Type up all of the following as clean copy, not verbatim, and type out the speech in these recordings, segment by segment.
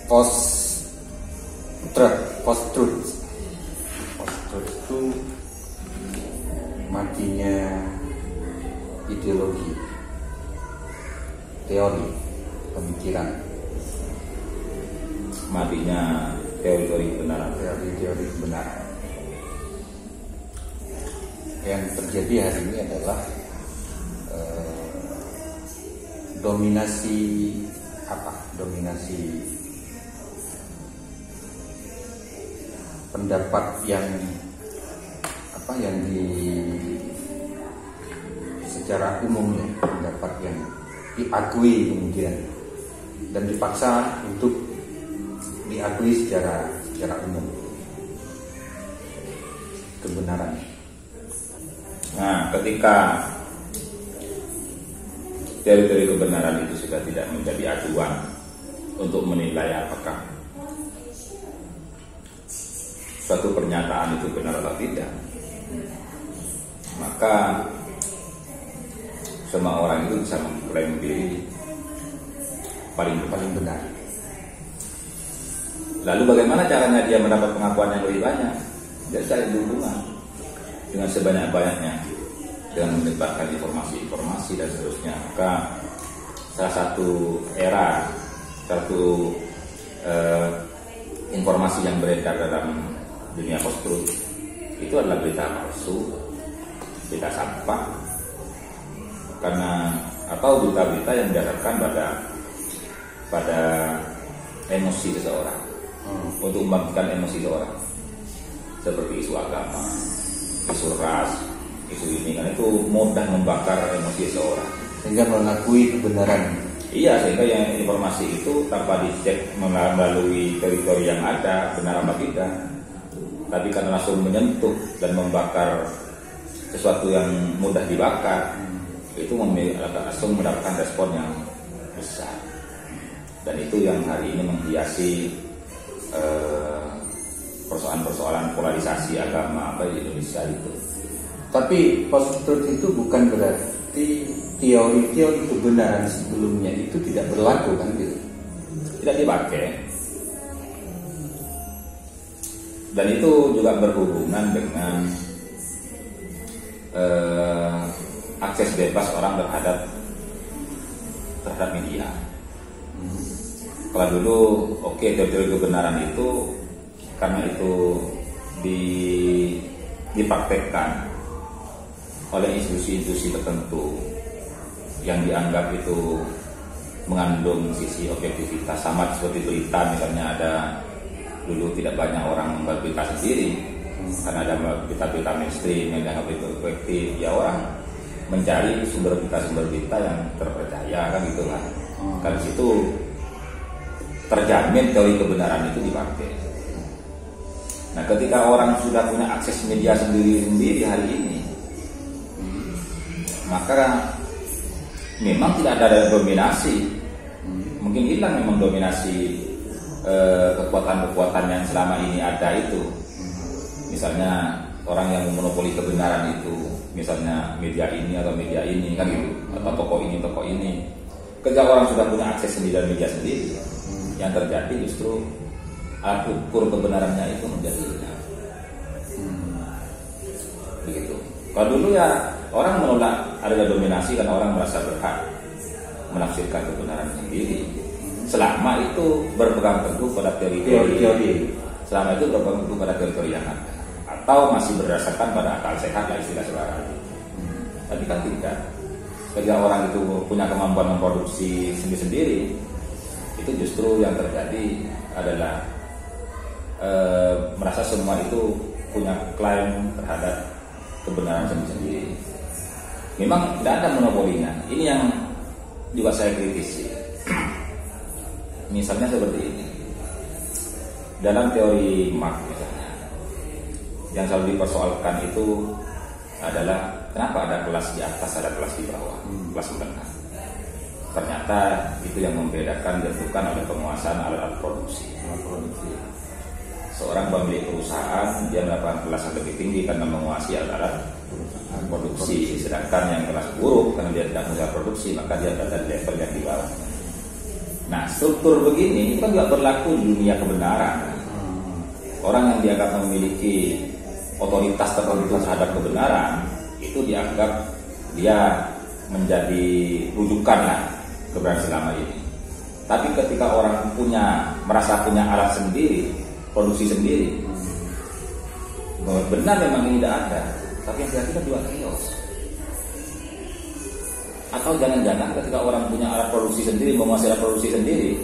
Post-truth itu matinya ideologi, teori, pemikiran, matinya teori-teori kebenaran. Teori-teori kebenaran. Yang terjadi hari ini adalah dominasi pendapat yang secara umumnya, pendapat yang diakui kemudian dan dipaksa untuk diakui secara umum kebenaran. Nah, ketika teori-teori kebenaran itu sudah tidak menjadi acuan untuk menilai apakah suatu pernyataan itu benar atau tidak, maka semua orang itu bisa mengklaim diri paling benar. Lalu bagaimana caranya dia mendapat pengakuan yang lebih banyak? Dia cari dukungan dengan sebanyak-banyaknya, dengan menyebarkan informasi dan seterusnya. Maka salah satu informasi yang beredar dalam dunia post-truth itu adalah berita palsu, berita sampah, atau berita-berita yang didasarkan pada emosi seseorang, untuk membangkitkan emosi seseorang, seperti isu agama, isu ras, isu ini, kan itu mudah membakar emosi seseorang sehingga mengakui kebenaran. Iya, sehingga yang informasi itu tanpa dicek melalui teori-teori yang ada benar apa tidak, tapi karena langsung menyentuh dan membakar sesuatu yang mudah dibakar, itu langsung mendapatkan respon yang besar. Dan itu yang hari ini menghiasi persoalan-persoalan polarisasi agama di Indonesia itu. Tapi post-truth itu bukan berarti teori-teori kebenaran sebelumnya itu tidak berlaku, kan gitu? Tidak dipakai. Dan itu juga berhubungan dengan akses bebas orang terhadap media. Kalau dulu teori kebenaran itu karena itu dipraktekkan oleh institusi-institusi tertentu yang dianggap itu mengandung sisi objektivitas, sama seperti berita. Misalnya dulu tidak banyak orang membuat berita sendiri karena ada berita-berita mainstream yang dianggap itu objektif, ya orang mencari sumber berita yang terpercaya, kan gitu kan. Karena situ terjamin teori kebenaran itu dipakai. Nah, ketika orang sudah punya akses media sendiri hari ini, maka memang tidak ada dominasi. Mungkin hilang memang dominasi kekuatan-kekuatan yang selama ini ada itu. Misalnya orang yang memonopoli kebenaran itu, misalnya media ini atau media ini, kan gitu, atau toko ini. Ketika orang sudah punya akses sendiri dan media sendiri, yang terjadi justru alat ukur kebenarannya itu menjadi hilang. Begitu. Kalau dulu ya orang menolak ada dominasi karena orang merasa berhak menafsirkan kebenaran sendiri. Selama itu berpegang teguh pada teori-teori. Selama itu berpegang teguh pada teori-teori yang ada, atau masih berdasarkan pada akal sehat lah istilah sekarang. Tapi kan tidak. Ketika orang itu punya kemampuan memproduksi sendiri-sendiri, itu justru yang terjadi adalah merasa semua itu punya klaim terhadap kebenaran sendiri-sendiri. Memang tidak ada monopolinya. Ini yang juga saya kritisi. Misalnya seperti ini, dalam teori Marx misalnya, yang selalu dipersoalkan itu adalah kenapa ada kelas di atas, ada kelas di bawah, kelas menengah. Ternyata itu yang membedakan ditentukan oleh penguasaan alat produksi. Seorang pemilik perusahaan dia mendapatkan kelas yang lebih tinggi karena menguasai alat produksi, sedangkan yang kelas buruk karena dia tidak bisa produksi, maka dia berada di level yang di bawah. Nah, struktur begini itu kan juga berlaku di dunia kebenaran. Orang yang dianggap memiliki otoritas tertentu terhadap kebenaran itu dianggap dia menjadi rujukan lah kebenaran selama ini. Tapi ketika orang merasa punya alat sendiri, produksi sendiri, benar memang ini tidak ada, tapi yang kita juga chaos. Atau jangan-jangan ketika orang punya alat produksi sendiri, menguasai alat produksi sendiri,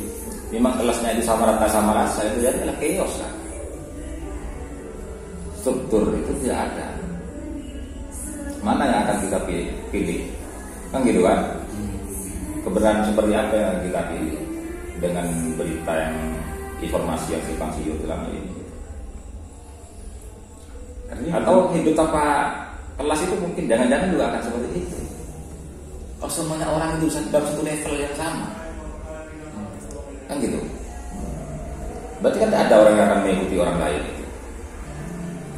memang kelasnya itu sama rasa, itu jadi adalah chaos lah. Struktur itu tidak ada. Mana yang akan kita pilih? Kan gitu kan? Kebenaran seperti apa yang kita pilih dengan berita yang informasi yang simpang siur selama ini? Atau hidup tanpa kelas itu mungkin jangan-jangan juga akan seperti itu. Oh, semuanya orang itu dalam satu level yang sama, kan gitu. Berarti kan ada orang yang akan mengikuti orang lain.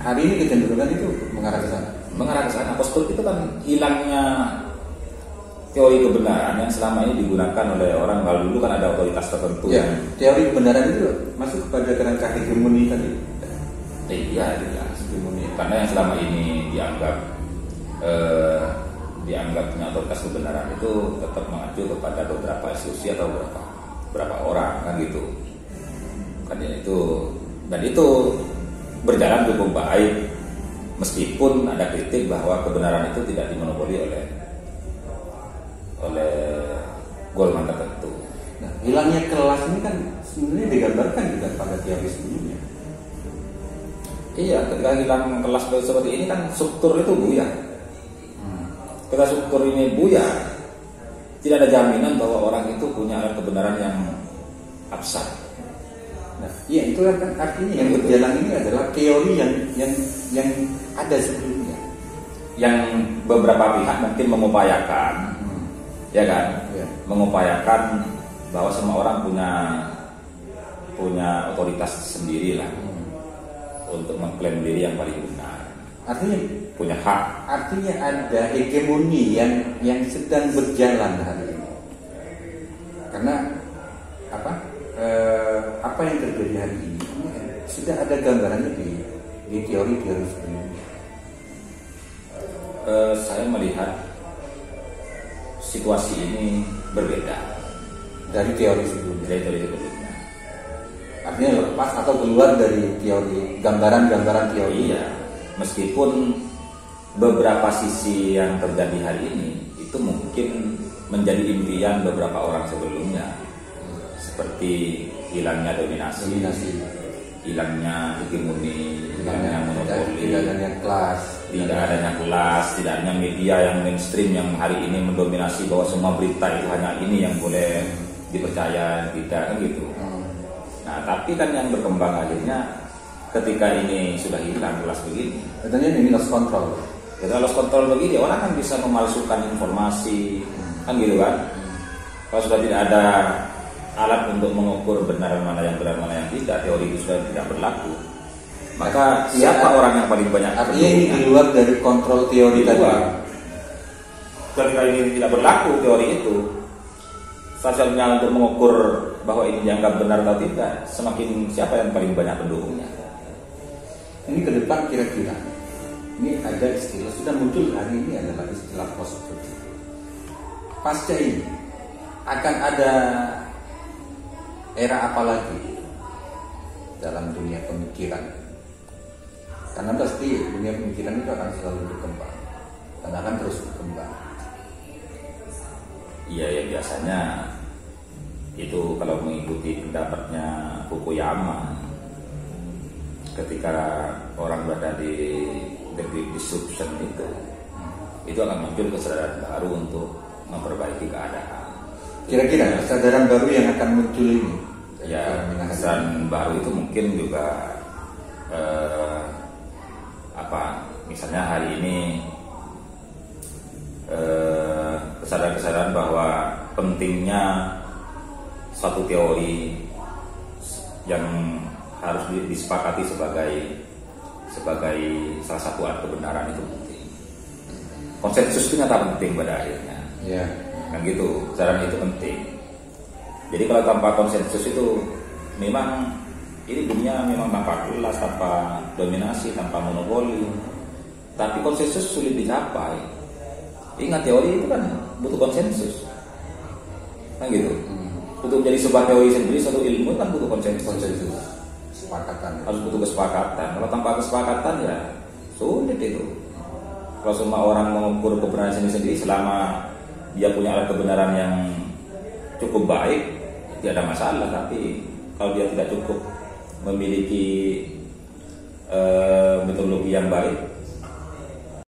Hari ini kecenderungan itu mengarah ke sana. Mengarah ke sana. Postur itu kan hilangnya teori kebenaran yang selama ini digunakan oleh orang. Kalau dulu kan ada otoritas tertentu. Ya, teori kebenaran itu masuk kepada kerangka hegemoni tadi. Iya, hegemoni. Karena yang selama ini dianggap punya otoritas kebenaran itu tetap mengacu kepada beberapa institusi atau beberapa orang, kan gitu. Kan itu berjalan cukup baik meskipun ada kritik bahwa kebenaran itu tidak dimonopoli oleh golongan tertentu. Nah, hilangnya kelas ini kan sebenarnya digambarkan juga pada teori sebelumnya. Iya, ketika hilang kelas seperti ini kan struktur itu buyar. Ketika struktur ini buyar, tidak ada jaminan bahwa orang itu punya alat kebenaran yang absah. Nah, iya itu kan artinya yang berjalan ini adalah teori yang ada sebelumnya, yang beberapa pihak mungkin mengupayakan, ya kan, mengupayakan bahwa semua orang punya otoritas sendiri lah untuk mengklaim diri yang paling benar. Artinya punya hak. Artinya ada hegemoni yang sedang berjalan hari ini. Karena apa yang terjadi hari ini sudah ada gambarannya di teori-teori sebelumnya. Saya melihat situasi ini berbeda dari teori sebelumnya. Artinya lepas atau keluar dari teori, gambaran-gambaran teori. Iya. Meskipun beberapa sisi yang terjadi hari ini itu mungkin menjadi impian beberapa orang sebelumnya, seperti hilangnya dominasi, hilangnya hegemoni, hilangnya monopoli, tidak adanya kelas, tidak adanya media yang mainstream yang hari ini mendominasi bahwa semua berita itu hanya ini yang boleh dipercaya, tidak kan gitu. Nah, tapi kan yang berkembang akhirnya ketika ini sudah hilang kelas begini, katanya ini lost control. Ketika lost control begini, orang kan bisa memalsukan informasi, kan gitu kan? Kalau sudah tidak ada alat untuk mengukur benar mana yang benar mana yang tidak, teori itu sudah tidak berlaku. Maka siapa orang yang paling banyak? Artinya ini keluar dari kontrol teori tadi. Ketika ini tidak berlaku teori itu, seharusnya untuk mengukur bahwa ini dianggap benar atau tidak, semakin siapa yang paling banyak pendukungnya. Ini ke depan kira-kira ini ada istilah sudah muncul hari ini adalah istilah post-truth. Pasca ini akan ada era apa lagi dalam dunia pemikiran? Karena pasti dunia pemikiran itu akan selalu berkembang dan akan terus berkembang. Iya, ya biasanya itu kalau mengikuti pendapatnya Fukuyama, ketika orang berada di the great disruption itu akan muncul kesadaran baru untuk memperbaiki keadaan. Kira-kira kesadaran baru yang akan muncul ini? Ya, kesadaran baru itu mungkin juga misalnya hari ini kesadaran bahwa pentingnya satu teori yang harus disepakati sebagai salah satu alat kebenaran itu penting. Konsensus itu nyata penting pada akhirnya. Ya. Kan gitu, kesadaran itu penting. Jadi kalau tanpa konsensus itu memang ini dunia memang tanpa kelas, tanpa dominasi, tanpa monopoli. Tapi konsensus sulit dicapai. Ingat teori itu kan butuh konsensus, kan gitu. Untuk menjadi sebuah teori sendiri, satu ilmu kan butuh konsensus. Kesepakatan. Harus butuh kesepakatan. Kalau tanpa kesepakatan ya sulit itu. Kalau semua orang mengukur kebenaran sendiri, selama dia punya alat kebenaran yang cukup baik, tidak ada masalah. Tapi kalau dia tidak cukup memiliki metodologi yang baik,